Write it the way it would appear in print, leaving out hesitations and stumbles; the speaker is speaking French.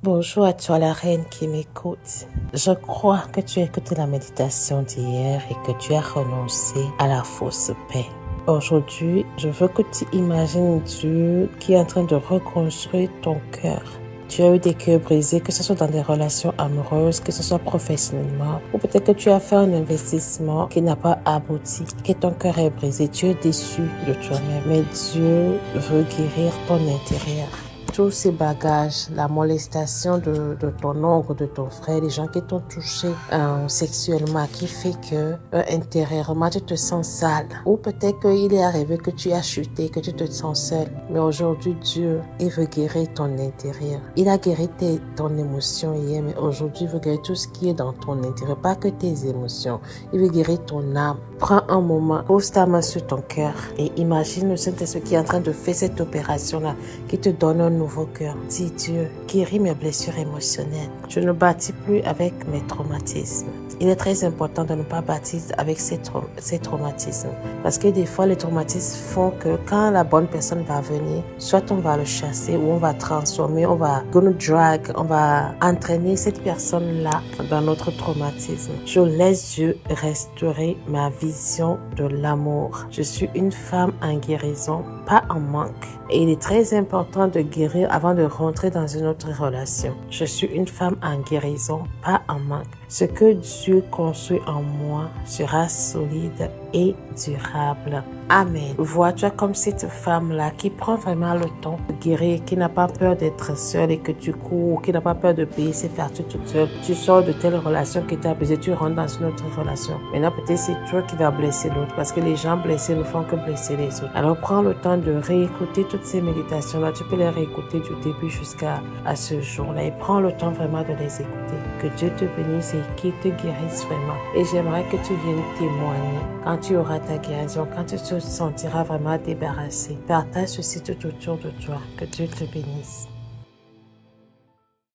Bonjour à toi la reine qui m'écoute. Je crois que tu as écouté la méditation d'hier et que tu as renoncé à la fausse paix. Aujourd'hui, je veux que tu imagines Dieu qui est en train de reconstruire ton cœur. Tu as eu des cœurs brisés, que ce soit dans des relations amoureuses, que ce soit professionnellement, ou peut-être que tu as fait un investissement qui n'a pas abouti, que ton cœur est brisé, tu es déçu de toi-même, mais Dieu veut guérir ton intérieur. Tous ces bagages, la molestation de ton oncle, de ton frère, les gens qui t'ont touché sexuellement, qui fait que intérieurement tu te sens sale. Ou peut-être qu'il est arrivé que tu as chuté, que tu te sens seul. Mais aujourd'hui, Dieu, il veut guérir ton intérieur. Il a guéri ton émotion hier, mais aujourd'hui, il veut guérir tout ce qui est dans ton intérieur, pas que tes émotions. Il veut guérir ton âme. Prends un moment, pose ta main sur ton cœur et imagine le Saint-Esprit qui est en train de faire cette opération-là, qui te donne un nouveau cœur. Dis Dieu, guéris mes blessures émotionnelles. Je ne bâtis plus avec mes traumatismes. Il est très important de ne pas bâtir avec ces traumatismes. Parce que des fois, les traumatismes font que quand la bonne personne va venir, soit on va le chasser ou on va transformer, on va entraîner cette personne-là dans notre traumatisme. Je laisse Dieu restaurer ma vision de l'amour. Je suis une femme en guérison, pas en manque. Et il est très important de guérir avant de rentrer dans une autre relation. Je suis une femme en guérison, pas en manque. Ce que Dieu construit en moi sera solide et durable. Amen. Vois-toi comme cette femme-là qui prend vraiment le temps de guérir, qui n'a pas peur d'être seule et que tu cours, qui n'a pas peur de payer ses factures toute seule. Tu sors de telle relation qui t'a blessé, tu rentres dans une autre relation. Maintenant, peut-être c'est toi qui vas blesser l'autre parce que les gens blessés ne font que blesser les autres. Alors, prends le temps de réécouter toutes ces méditations-là. Tu peux les réécouter du début jusqu'à ce jour-là et prends le temps vraiment de les écouter. Que Dieu te bénisse et qu'il te guérisse vraiment. Et j'aimerais que tu viennes témoigner quand tu auras ta guérison, quand tu te sentiras vraiment débarrassé. Partage ceci tout autour de toi. Que Dieu te bénisse.